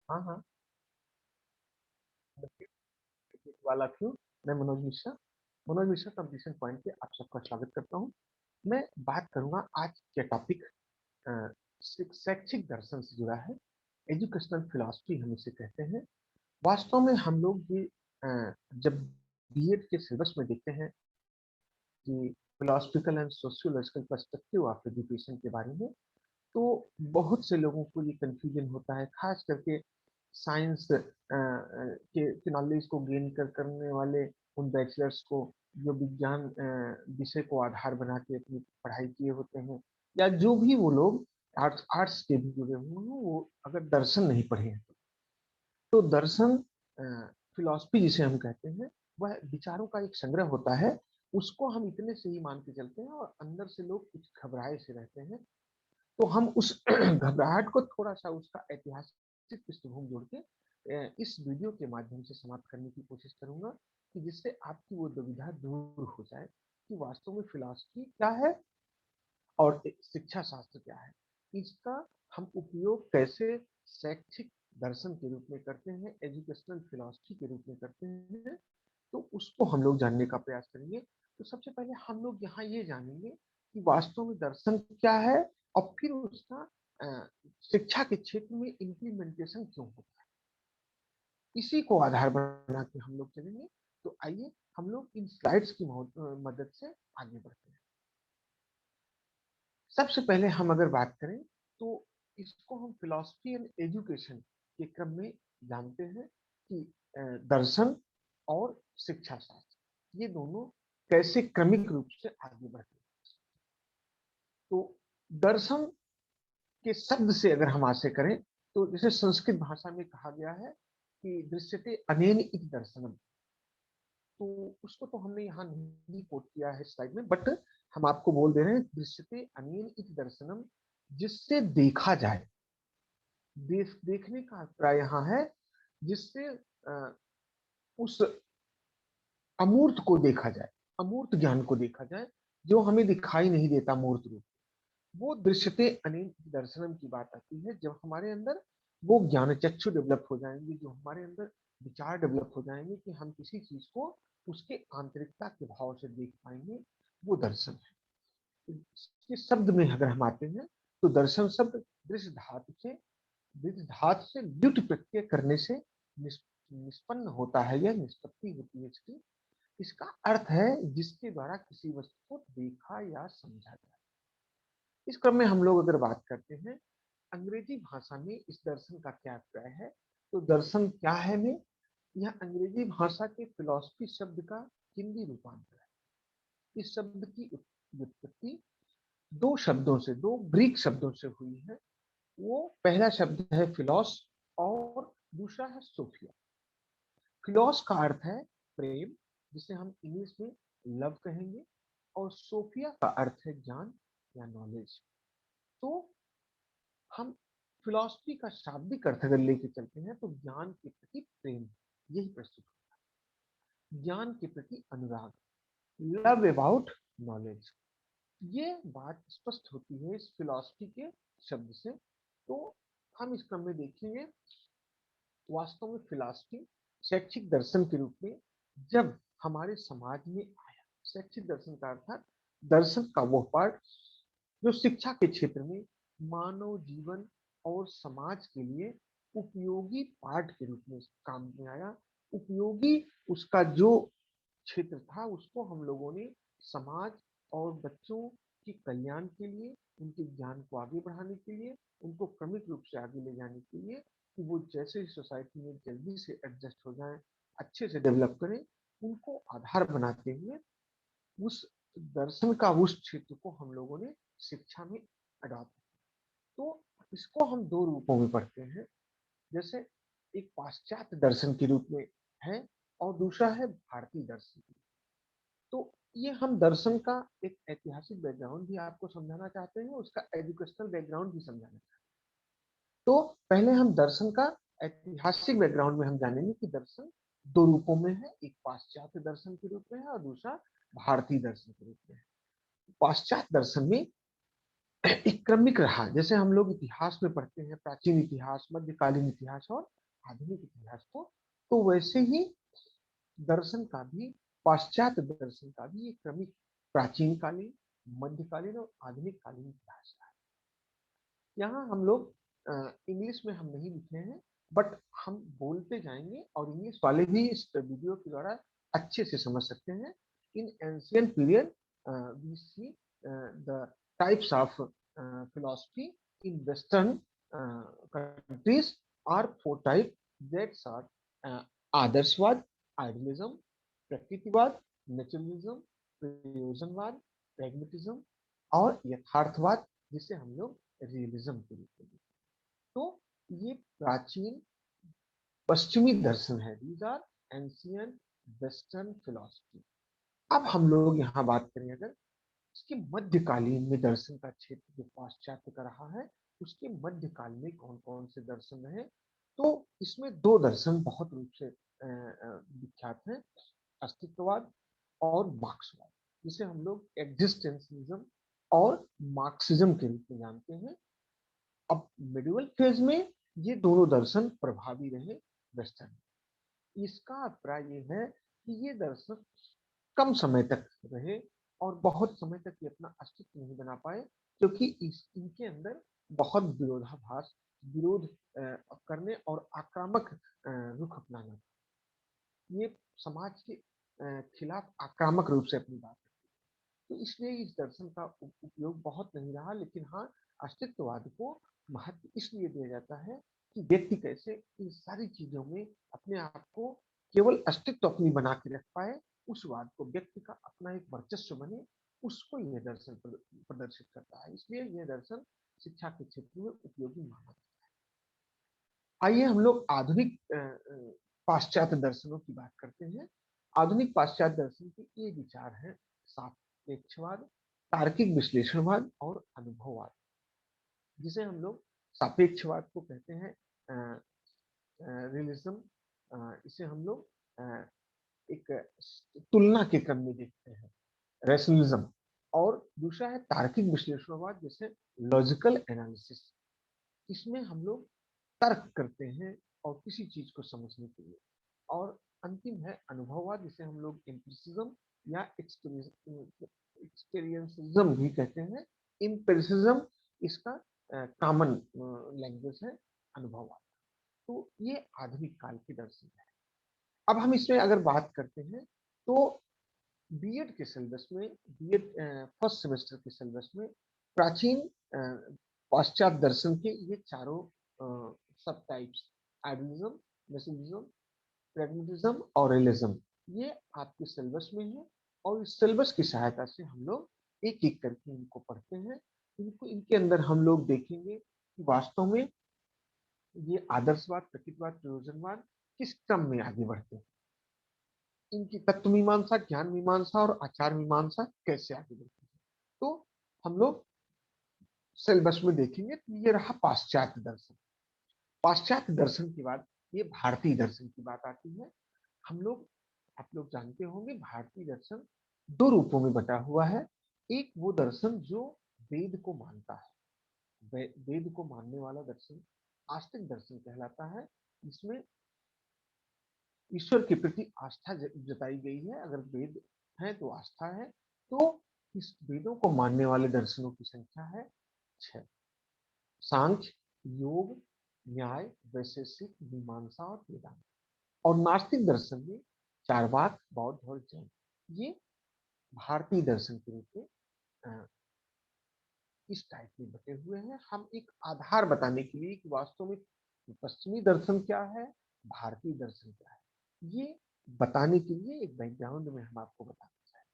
हाँ हाँ, वाला क्यों। मैं मनोज मिश्रा कंप्लीशन पॉइंट पे आप सबका स्वागत करता हूँ। मैं बात करूंगा आज के टॉपिक शैक्षिक दर्शन से जुड़ा है। एजुकेशनल फिलॉसफी हम इसे कहते हैं। वास्तव में हम लोग ये जब बीएड के सिलेबस में देखते हैं कि philosophical and sociological perspective of education के बारे में, तो बहुत से लोगों को ये कंफ्यूजन होता है, खास करके साइंस के नॉलेज को गेन करने वाले उन बैचलर्स को जो विज्ञान विषय को आधार बना के अपनी पढ़ाई किए होते हैं, या जो भी वो लोग आर्ट्स आर्ट्स के भी जुड़े हुए हैं, वो अगर दर्शन नहीं पढ़े हैं तो दर्शन फिलॉसफी जिसे हम कहते हैं, वह विचारों का एक संग्रह होता है। उसको हम इतने से ही मान के चलते हैं और अंदर से लोग कुछ घबराए से रहते हैं, तो हम उस घबराहट को थोड़ा सा उसका ऐतिहासिक पृष्ठभूमि जोड़ के इस वीडियो के माध्यम से समाप्त करने की कोशिश करूंगा, कि जिससे आपकी वो दुविधा दूर हो जाए कि वास्तव में फिलॉसफी क्या है और शिक्षा शास्त्र क्या है। इसका हम उपयोग कैसे शैक्षिक दर्शन के रूप में करते हैं, एजुकेशनल फिलॉसफी के रूप में करते हैं, तो उसको हम लोग जानने का प्रयास करेंगे। तो सबसे पहले हम लोग यहाँ ये जानेंगे कि वास्तव में दर्शन क्या है, और फिर उसका शिक्षा के क्षेत्र में इम्प्लीमेंटेशन क्यों होता है, इसी को आधार बना के हम लोग चलेंगे। तो आइए हम लोग इन स्लाइड्स की मदद से आगे बढ़ते हैं। सबसे पहले हम अगर बात करें तो इसको हम फिलॉसफी एंड एजुकेशन के क्रम में जानते हैं कि दर्शन और शिक्षा शास्त्र ये दोनों कैसे क्रमिक रूप से आगे बढ़ते हैं। तो दर्शन के शब्द से अगर हम आशय करें तो जैसे संस्कृत भाषा में कहा गया है कि दृश्यते अनेन इति दर्शनम, तो उसको तो हमने यहाँ नहीं कोट किया है स्लाइड में, बट हम आपको बोल दे रहे हैं दृश्यते अनेन इति दर्शनम, जिससे देखा जाए। देखने का अभिप्राय यहाँ है जिससे उस अमूर्त को देखा जाए, अमूर्त ज्ञान को देखा जाए, जो हमें दिखाई नहीं देता मूर्त रूप। वो दृश्यते अनेन दर्शनम की बात आती है जब हमारे अंदर वो ज्ञान चक्षु डेवलप हो जाएंगे, जो हमारे अंदर विचार डेवलप हो जाएंगे कि हम किसी चीज को उसके आंतरिकता के भाव से देख पाएंगे, वो दर्शन है। इसके शब्द में अगर हम आते हैं तो दर्शन शब्द दृढ़ धातु से द्युत प्रत्यय करने से निष्पन्न होता है, या निष्पत्ति होती है इसकी। इसका अर्थ है जिसके द्वारा किसी वस्तु को देखा या समझा जाए। इस क्रम में हम लोग अगर बात करते हैं अंग्रेजी भाषा में इस दर्शन का क्या अभिप्राय है, तो दर्शन क्या है में यह अंग्रेजी भाषा के फिलॉसफी शब्द का हिंदी रूपांतर है। इस शब्द की व्युत्पत्ति दो ग्रीक शब्दों से हुई है। वो पहला शब्द है फिलोस और दूसरा है सोफिया। फिलोस का अर्थ है प्रेम, जिसे हम इंग्लिश में लव कहेंगे, और सोफिया का अर्थ है ज्ञान या नॉलेज। तो हम फिलॉसफी का शाब्दिक अर्थ अगर लेके चलते हैं तो ज्ञान के प्रति प्रेम, यही प्रस्तुत होता है, ज्ञान के प्रति अनुराग, लव अबाउट नॉलेज। ये बात स्पष्ट होती है इस फिलॉसफी के शब्द से। तो हम इस क्रम में देखेंगे वास्तव में फिलॉसफी शैक्षिक दर्शन के रूप में जब हमारे समाज में आया। शैक्षिक दर्शन का अर्थात दर्शन का वो पार्ट जो शिक्षा के क्षेत्र में मानव जीवन और समाज के लिए उपयोगी पाठ के रूप में काम में आया। उपयोगी उसका जो क्षेत्र था उसको हम लोगों ने समाज और बच्चों के कल्याण के लिए, उनके ज्ञान को आगे बढ़ाने के लिए, उनको क्रमिक रूप से आगे ले जाने के लिए, कि वो जैसे सोसाइटी में जल्दी से एडजस्ट हो जाएं, अच्छे से डेवलप करें, उनको आधार बनाते हुए उस दर्शन का उस क्षेत्र को हम लोगों ने शिक्षा में अडॉप्ट। तो इसको हम दो रूपों में पढ़ते हैं, जैसे एक पाश्चात्य दर्शन के रूप में है और दूसरा है भारतीय दर्शन। तो ये हम दर्शन का एक ऐतिहासिक बैकग्राउंड भी आपको समझाना चाहते हैं, उसका एजुकेशनल बैकग्राउंड भी समझाना चाहते हैं। तो पहले हम दर्शन का ऐतिहासिक बैकग्राउंड में हम जानेंगे कि दर्शन दो रूपों में है, एक पाश्चात्य दर्शन के रूप में है और दूसरा भारतीय दर्शन के रूप में है। पाश्चात्य दर्शन में एक क्रमिक रहा। जैसे हम लोग इतिहास में पढ़ते हैं, प्राचीन इतिहास, मध्यकालीन इतिहास और आधुनिक इतिहास को, तो वैसे ही दर्शन का भी, पाश्चात्य दर्शन का भी एक क्रमिक प्राचीन कालीन, मध्यकालीन और आधुनिक कालीन इतिहास है। यहाँ हम लोग इंग्लिश में हम नहीं लिखे हैं, बट हम बोलते जाएंगे और इंग्लिश वाले भी इस वीडियो के द्वारा अच्छे से समझ सकते हैं। In ancient period we see the types of philosophy in western countries are four types, that are आदर्शवाद, आइडियलिज्म, प्रकृतिवाद, नेचुरलिज्म, प्रयोजनवाद, प्रैग्मेटिज्म और यथार्थवाद, जिसे हम लोग रियलिज्म के रूप में। तो ये प्राचीन पश्चिमी दर्शन है। These are ancient western philosophy. अब हम लोग यहाँ बात करें अगर इसके मध्यकालीन में दर्शन का क्षेत्र जो पाश्चात्य का रहा है, उसके मध्यकाल में कौन कौन से दर्शन रहे, तो इसमें दो दर्शन बहुत रूप से विख्यात हैं, अस्तित्ववाद और मार्क्सवाद, जिसे हम लोग एग्जिस्टेंशियलिज्म और मार्क्सिज्म के रूप में जानते हैं। अब मिडिवल फेज में ये दोनों दर्शन प्रभावी रहे वेस्टर्न। इसका अभिप्राय ये है कि ये दर्शन कम समय तक रहे और बहुत समय तक ये अपना अस्तित्व नहीं बना पाए, क्योंकि इनके अंदर बहुत विरोधाभास, विरोध करने और आक्रामक रुख अपनाना, ये समाज के खिलाफ आक्रामक रूप से अपनी बात, तो इसलिए इस दर्शन का उपयोग बहुत नहीं रहा। लेकिन हाँ, अस्तित्ववाद को महत्व इसलिए दिया जाता है कि व्यक्ति कैसे इन सारी चीजों में अपने आप को केवल अस्तित्व अपनी बना के रख पाए, उस वाद को व्यक्ति का अपना एक वर्चस्व बने, उसको यह दर्शन प्रदर्शित करता है। इसलिए यह दर्शन शिक्षा के क्षेत्र में उपयोगी माना जाता है। आइए हम लोग आधुनिक पाश्चात्य दर्शनों की बात करते हैं। आधुनिक पाश्चात्य दर्शन के ये विचार हैं: सापेक्षवाद, तार्किक विश्लेषणवाद और अनुभववाद। जिसे हम लोग सापेक्षवाद को कहते हैं रियलिज्म, इसे हम लोग एक तुलना के क्रम में देखते हैं, रैशनलिज्म। और दूसरा है तार्किक विश्लेषणवाद, जैसे लॉजिकल एनालिसिस, इसमें हम लोग तर्क करते हैं और किसी चीज को समझने के लिए। और अंतिम है अनुभववाद, जिसे हम लोग एम्पिरिसिज्म या एक्सपीरियंसिज्म भी कहते हैं। एम्पिरिसिज्म इसका कॉमन लैंग्वेज है अनुभववाद। तो ये आधुनिक काल के दर्शन है। अब हम इसमें अगर बात करते हैं तो बीएड के सिलेबस में, बीएड फर्स्ट सेमेस्टर के सिलेबस में प्राचीन पाश्चात्य दर्शन के ये चारों सब टाइप्स, आइडियलिज्म, नेशनलिज्म, प्रैग्मेटिज्म और रियलिज्म, ये आपके सिलेबस में है। और इस सिलेबस की सहायता से हम लोग एक एक करके इनको पढ़ते हैं। इनको, इनके अंदर हम लोग देखेंगे कि वास्तव में ये आदर्शवाद, प्रकृतिवाद, प्रयोजनवाद किस क्रम में आगे बढ़ते हैं, इनकी तत्व मीमांसा, ज्ञान मीमांसा और आचार मीमांसा कैसे आगे बढ़ती है। तो हम लोग सिलेबस में देखेंगे तो ये रहा पाश्चात्य दर्शन। पाश्चात्य दर्शन के बाद ये भारतीय दर्शन की बात आती है। हम लोग, आप लोग जानते होंगे, भारतीय दर्शन दो रूपों में बटा हुआ है। एक वो दर्शन जो वेद को मानता है, वेद को मानने वाला दर्शन आस्तिक दर्शन कहलाता है। इसमें ईश्वर के प्रति आस्था जताई गई है। अगर वेद है तो आस्था है। तो इस वेदों को मानने वाले दर्शनों की संख्या है 6: सांख्य, योग, न्याय, वैशेषिक, मीमांसा और वेदांत। और नास्तिक दर्शन में चारवाक, बौद्ध और जैन। ये भारतीय दर्शन के रूप में इस टाइप में बटे हुए हैं। हम एक आधार बताने के लिए कि वास्तव में पश्चिमी दर्शन क्या है, भारतीय दर्शन क्या है, ये बताने के लिए एक बैकग्राउंड में हम आपको बताना चाहें।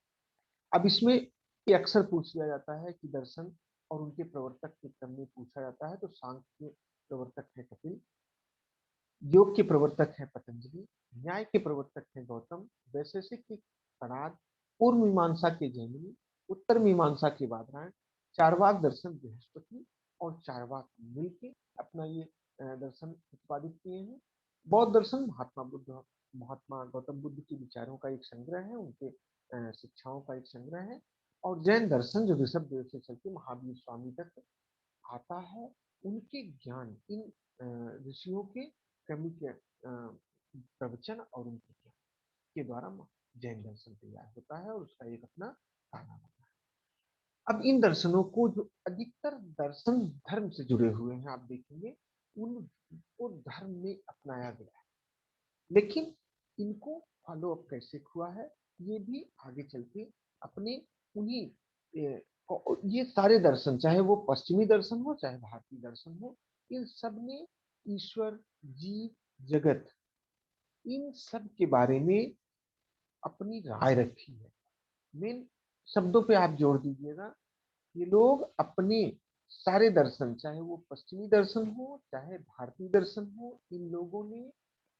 अब इसमें ये अक्सर पूछ लिया जाता है कि दर्शन और उनके प्रवर्तक के क्रम में पूछा जाता है, तो सांख्य के प्रवर्तक है कपिल, योग के प्रवर्तक है पतंजलि, न्याय के प्रवर्तक है गौतम, वैशेषिक के कणाद, पूर्व मीमांसा के जैमिनी, उत्तर मीमांसा के बादरायण, चारवाक दर्शन बृहस्पति और चारवाक मिलके अपना ये दर्शन उत्पादित किए हैं। बौद्ध दर्शन महात्मा गौतम बुद्ध के विचारों का एक संग्रह है, उनके शिक्षाओं का एक संग्रह है। और जैन दर्शन जो ऋषभ देव से चल के महावीर स्वामी तक आता है, उनके ज्ञान इन ऋषियों के क्रम के प्रवचन और उनके ज्ञान के द्वारा जैन दर्शन तैयार होता है और उसका एक अपना गाना होता है। अब इन दर्शनों को जो अधिकतर दर्शन धर्म से जुड़े हुए हैं, आप देखेंगे उनको धर्म में अपनाया गया है, लेकिन इनको फॉलो अप कैसे हुआ है ये भी आगे चल के अपने उन्हीं ये सारे दर्शन, चाहे वो पश्चिमी दर्शन हो चाहे भारतीय दर्शन हो, इन सब ने ईश्वर, जीव, जगत, इन सब के बारे में अपनी राय रखी है। मेन शब्दों पे आप जोड़ दीजिएगा, ये लोग अपने सारे दर्शन, चाहे वो पश्चिमी दर्शन हो चाहे भारतीय दर्शन हो, इन लोगों ने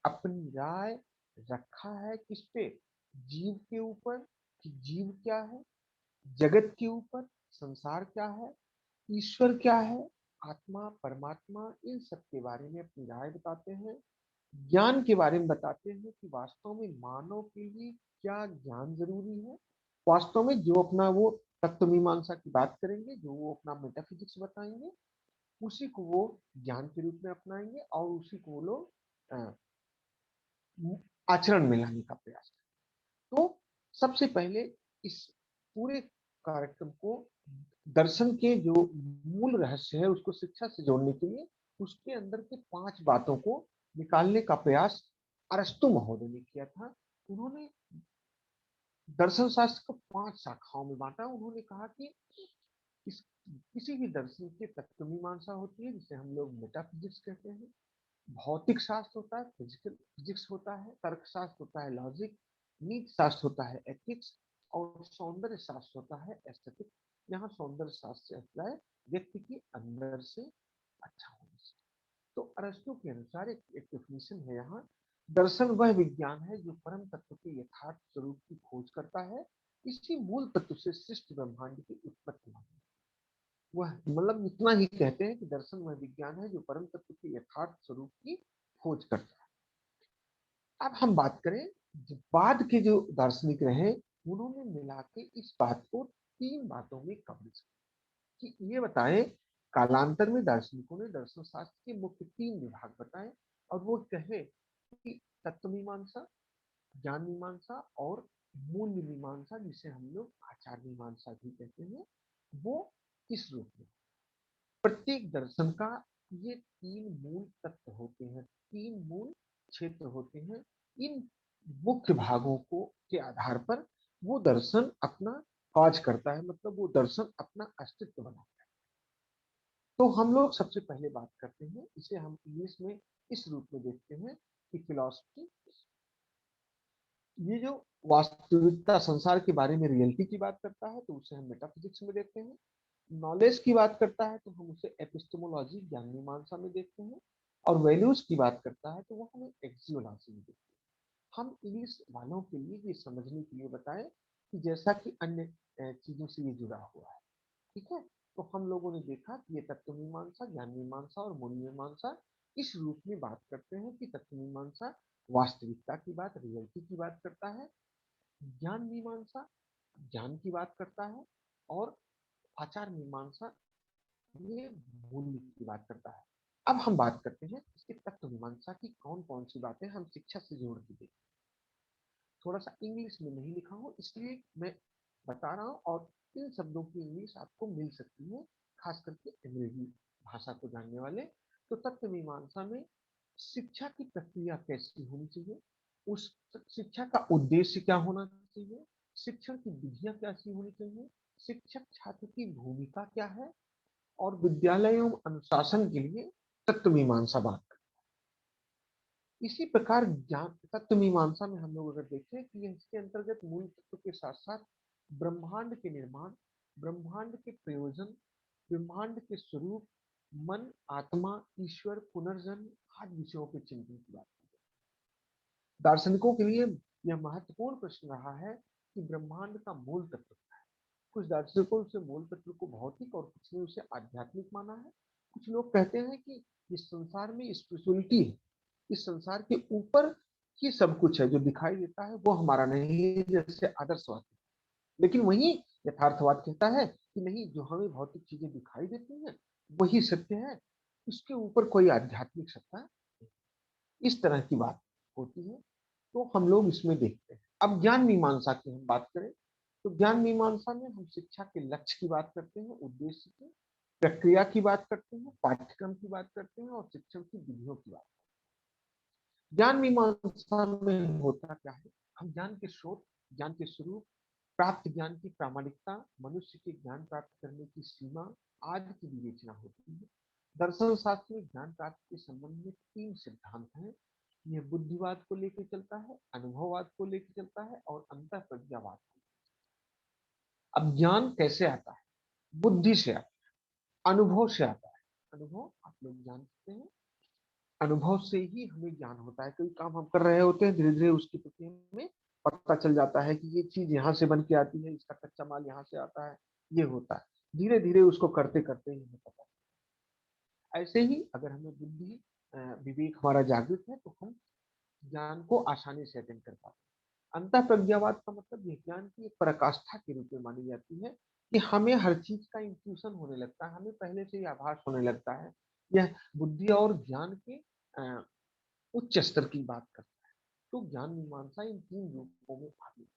अपनी राय रखा है किस पे? जीव के ऊपर, कि जीव क्या है, जगत के ऊपर, संसार क्या है, ईश्वर क्या है, आत्मा, परमात्मा, इन सब के बारे में अपनी राय बताते हैं। ज्ञान के बारे में बताते हैं कि वास्तव में मानव के लिए क्या ज्ञान जरूरी है। वास्तव में जो अपना वो तत्व मीमांसा की बात करेंगे, जो वो अपना मेटाफिजिक्स बताएंगे, उसी को वो ज्ञान के रूप में अपनाएंगे और उसी को वो लोग आचरण में लाने का प्रयास करें। तो सबसे पहले इस पूरे कार्यक्रम को दर्शन के जो मूल रहस्य है उसको शिक्षा से जोड़ने के लिए उसके अंदर के 5 बातों को निकालने का प्रयास अरस्तु महोदय ने किया था। उन्होंने दर्शन शास्त्र को 5 शाखाओं में बांटा। उन्होंने कहा कि इस किसी भी दर्शन की तत्व मीमांसा होती है जिसे हम लोग मेटाफिजिक्स कहते हैं, भौतिक शास्त्र होता है, फिजिकल फिजिक्स होता है, तर्क शास्त्र होता है, लॉजिक, नीति शास्त्र होता है, एथिक्स, और सौंदर्य शास्त्र होता है, एस्थेटिक। यहाँ सौंदर्य शास्त्र से अप्लाई व्यक्ति के अंदर से अच्छा होने से। तो अरस्तु के अनुसार एक डेफिनेशन है यहाँ, दर्शन वह विज्ञान है जो परम तत्व के यथार्थ स्वरूप की खोज करता है, इसी मूल तत्व से सृष्टि ब्रह्मांड की उत्पत्ति होती है। वह मतलब इतना ही कहते हैं कि दर्शन वह विज्ञान है जो परम तत्व के यथार्थ स्वरूप की खोज करता है। अब हम बात करें, जो बाद के जो दार्शनिक रहे, उन्होंने मिला के इस बात को 3 बातों में कवरेज किया कि ये बताएं, कालांतर में दार्शनिकों ने दर्शन शास्त्र के मुख्य 3 विभाग बताए और वो कहे कि तत्व मीमांसा, ज्ञान मीमांसा और मूल्य मीमांसा, जिसे हम लोग आचार मीमांसा भी कहते हैं, वो किस रूप में। प्रत्येक दर्शन का ये 3 मूल तत्व होते हैं, 3 मूल क्षेत्र होते हैं। इन मुख्य भागों को के आधार पर वो दर्शन अपना काज करता है, मतलब वो दर्शन अपना अस्तित्व बनाता है। तो हम लोग सबसे पहले बात करते हैं, इसे हम इंग्लिश में इस रूप में देखते हैं कि फिलॉसफी, ये जो वास्तविकता संसार के बारे में रियलिटी की बात करता है तो उसे हम मेटाफिजिक्स में देखते हैं। नॉलेज की बात करता है तो हम उसे एपिस्टेमोलॉजी, ज्ञान मीमांसा में देखते हैं। और वैल्यूज की बात करता है तो वो हमें एक्सियोलॉजी में देखते हैं। हम इंग्लिश वालों के लिए ये समझने के लिए बताएं कि जैसा कि अन्य चीजों से ये जुड़ा हुआ है, ठीक है। तो हम लोगों ने देखा कि ये तत्व मीमांसा, ज्ञान मीमांसा और मूल मीमांसा इस रूप में बात करते हैं कि तत्व मीमांसा वास्तविकता की बात, रियलिटी की बात करता है, ज्ञान मीमांसा ज्ञान की बात करता है, और आचार मीमांसा ये मूल्य की बात करता है। अब हम बात करते हैं इसके तत्व मीमांसा की कौन कौन सी बातें हम शिक्षा से जोड़ के देखें। थोड़ा सा इंग्लिश में नहीं लिखा हूँ इसलिए मैं बता रहा हूँ, और इन शब्दों की इंग्लिश आपको मिल सकती है, खास करके अंग्रेजी भाषा को जानने वाले। तो तत्व मीमांसा में शिक्षा की प्रक्रिया कैसी होनी चाहिए, उस शिक्षा का उद्देश्य क्या होना चाहिए, शिक्षण की विधियां कैसी होनी चाहिए, शिक्षक छात्र की भूमिका क्या है, और विद्यालय एवं अनुशासन के लिए तत्व मीमांसा बात करते हैं। इसी प्रकार ज्ञान तत्व मीमांसा में हम लोग अगर देखें कि इसके अंतर्गत मूल तत्व के साथ साथ ब्रह्मांड के निर्माण, ब्रह्मांड के प्रयोजन, ब्रह्मांड के स्वरूप, मन, आत्मा, ईश्वर, पुनर्जन्म आदि विषयों के चिंतन की बात की है। दार्शनिकों के लिए यह महत्वपूर्ण प्रश्न रहा है कि ब्रह्मांड का मूल तत्व क्या है। कुछ दार्शनिकों ने उसे मूल तत्व को भौतिक और कुछ ने उसे आध्यात्मिक माना है। कुछ लोग कहते हैं कि इस संसार में स्पिरिचुअलिटी है, इस संसार के ऊपर ही सब कुछ है, जो दिखाई देता है वो हमारा नहीं है, जैसे आदर्शवादी। लेकिन वहीं यथार्थवाद कहता है कि नहीं, जो हमें भौतिक चीजें दिखाई देती हैं वही सत्य है, उसके ऊपर कोई आध्यात्मिक सत्ता नहीं। इस तरह की बात होती है। तो हम लोग इसमें देखते हैं। अब ज्ञान मीमांसा की हम बात करें तो ज्ञान मीमांसा में हम शिक्षा के लक्ष्य की बात करते हैं, उद्देश्य की, प्रक्रिया की बात करते हैं, पाठ्यक्रम की बात करते हैं और शिक्षण की विधियों की बात। ज्ञान मीमांसा में होता क्या है? हम ज्ञान के स्रोत, ज्ञान के स्वरूप, प्राप्त ज्ञान की प्रामाणिकता, मनुष्य के ज्ञान प्राप्त करने की सीमा आदि की विवेचना होती है। दर्शन शास्त्र में ज्ञान प्राप्ति के संबंध में तीन सिद्धांत हैं। यह बुद्धिवाद को लेकर चलता है, अनुभववाद को लेकर चलता है और अंतःप्रज्ञावाद को। अब ज्ञान कैसे आता है? बुद्धि से आता है, अनुभव से आता है। अनुभव आप लोग जानते हैं, अनुभव से ही हमें ज्ञान होता है। कोई काम हम कर रहे होते हैं, धीरे धीरे उसकी प्रति हमें पता चल जाता है कि ये चीज यहाँ से बन के आती है, इसका कच्चा माल यहाँ से आता है, ये होता है। धीरे धीरे उसको करते करते ही हमें पता। ऐसे ही अगर हमें बुद्धि विवेक हमारा जागृत है तो हम ज्ञान को आसानी से अध्ययन कर पाते हैं। अंतः प्रज्ञावाद का मतलब यह ज्ञान की एक पराकाष्ठा के रूप में मानी जाती है कि हमें हर चीज का इंट्यूशन होने लगता है, हमें पहले से ही आभास होने लगता है। यह बुद्धि और ज्ञान के अ, उच्च स्तर की बात करता है। तो ज्ञान मीमांसा इन तीन रूपों में आती है।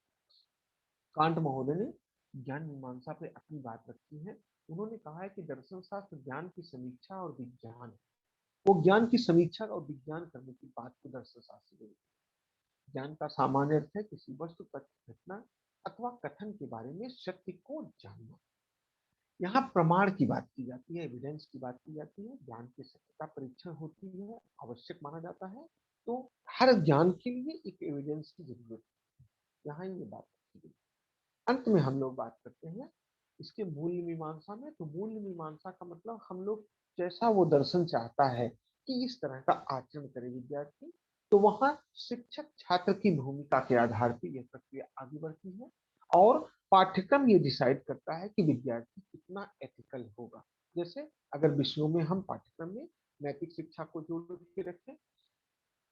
कांट महोदय ने ज्ञान मीमांसा पे अपनी बात रखी है। उन्होंने कहा है कि दर्शन शास्त्र ज्ञान की समीक्षा और विज्ञान है। वो ज्ञान की समीक्षा और विज्ञान करने की बात को दर्शन शास्त्र में। ज्ञान का सामान्य अर्थ है किसी वस्तु, तथ्य, घटना अथवा कथन के बारे में सत्य को जानना। यहाँ प्रमाण की बात की जाती है, एविडेंस की बात की जाती है। ज्ञान की सत्यता परीक्षण होती है, आवश्यक माना जाता है। तो हर ज्ञान के लिए एक एविडेंस की जरूरत है। यहाँ ये बात की गई। अंत में हम लोग बात करते हैं इसके मूल्य मीमांसा में। तो मूल्य मीमांसा का मतलब हम लोग जैसा वो दर्शन चाहता है कि इस तरह का आचरण करे विद्यार्थी, तो वहां शिक्षक छात्र की भूमिका के आधार पर यह प्रक्रिया आगे बढ़ती है। और पाठ्यक्रम ये डिसाइड करता है कि विद्यार्थी कितना एथिकल होगा। जैसे अगर विषयों में हम पाठ्यक्रम में नैतिक शिक्षा को जोड़ के रखें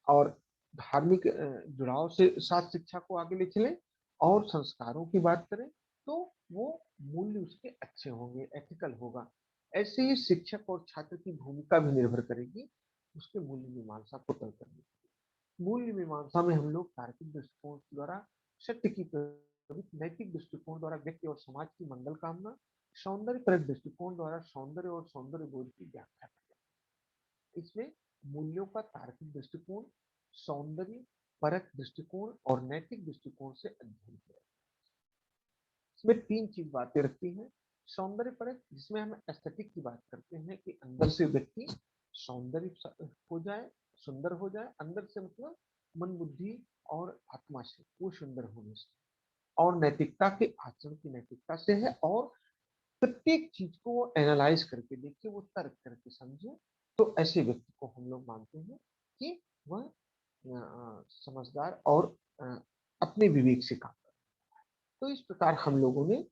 और धार्मिक जुड़ाव से साथ शिक्षा को आगे ले चले और संस्कारों की बात करें तो वो मूल्य उसके अच्छे होंगे, एथिकल होगा। ऐसे ही शिक्षक और छात्र की भूमिका भी निर्भर करेगी उसके मूल्य मीमांसा को तय करने की। मूल्य मीमांसा में हम लोग तार्किक दृष्टिकोण द्वारा सत्य की प्रवृत्ति, नैतिक दृष्टिकोण द्वारा व्यक्ति और समाज की मंगल कामना, सौंदर्य परक दृष्टिकोण द्वारा सौंदर्य और सौंदर्य बोध की व्याख्या करते हैं। इसमें मूल्यों का तार्किक दृष्टिकोण, सौंदर्य परक दृष्टिकोण और नैतिक दृष्टिकोण से अध्ययन किया। इसमें तीन चीज बातें रखती हैं। सौंदर्य परक, जिसमें हम एस्थेटिक की बात करते हैं कि अंदर से व्यक्ति सौंदर्य हो जाए, सुंदर हो जाए। अंदर से मतलब मन बुद्धि और आत्मा से वो सुंदर होने से। और नैतिकता के आचरण की नैतिकता से है। और प्रत्येक चीज को वो एनालाइज करके देखे, वो तर्क करके समझे। तो ऐसे व्यक्ति को हम लोग मानते हैं कि वह समझदार और अपने विवेक से काम करे। तो इस प्रकार हम लोगों ने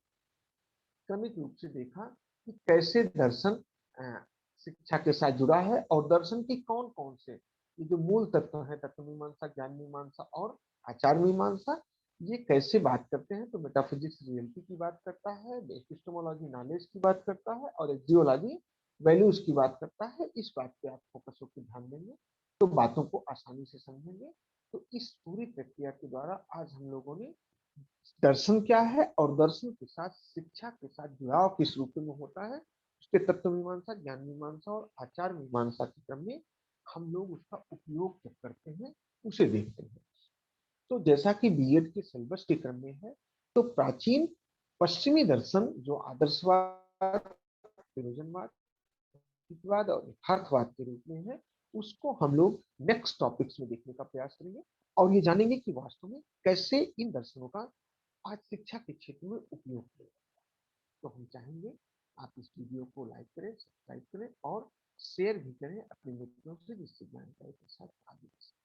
क्रमिक रूप से देखा कि कैसे दर्शन अ, शिक्षा के साथ जुड़ा है और दर्शन की कौन कौन से ये जो मूल तत्व है, तत्व मीमांसा, ज्ञान मीमांसा और आचार मीमांसा, ये कैसे बात करते हैं। तो मेटाफिजिक्स रियलिटी की बात करता है, एपिस्टेमोलॉजी नॉलेज की बात करता है और एक्जियोलॉजी वैल्यूज की बात करता है। इस बात पे आप फोकस होकर ध्यान देंगे तो बातों को आसानी से समझेंगे। तो इस पूरी प्रक्रिया के द्वारा आज हम लोगों ने दर्शन क्या है और दर्शन के साथ शिक्षा के साथ जुड़ाव किस रूप में होता है, उसके तत्व मीमांसा, ज्ञान मीमांसा और आचार मीमांसा के क्रम में हम लोग उसका उपयोग जब करते हैं उसे देखते हैं। तो जैसा कि बीएड के सिलेबस के क्रम में है, तो प्राचीन पश्चिमी दर्शन जो आदर्शवाद, विरोजनवाद, युक्तिवाद और यथार्थवाद के रूप में है, उसको हम लोग नेक्स्ट टॉपिक्स में देखने का प्रयास करेंगे और ये जानेंगे कि वास्तव में कैसे इन दर्शनों का आज शिक्षा के क्षेत्र में उपयोग किया। तो हम चाहेंगे आप इस वीडियो को लाइक करें, सब्सक्राइब करें और शेयर भी करें अपने मित्रों से, जिससे जानकारी के साथ आगे बढ़े।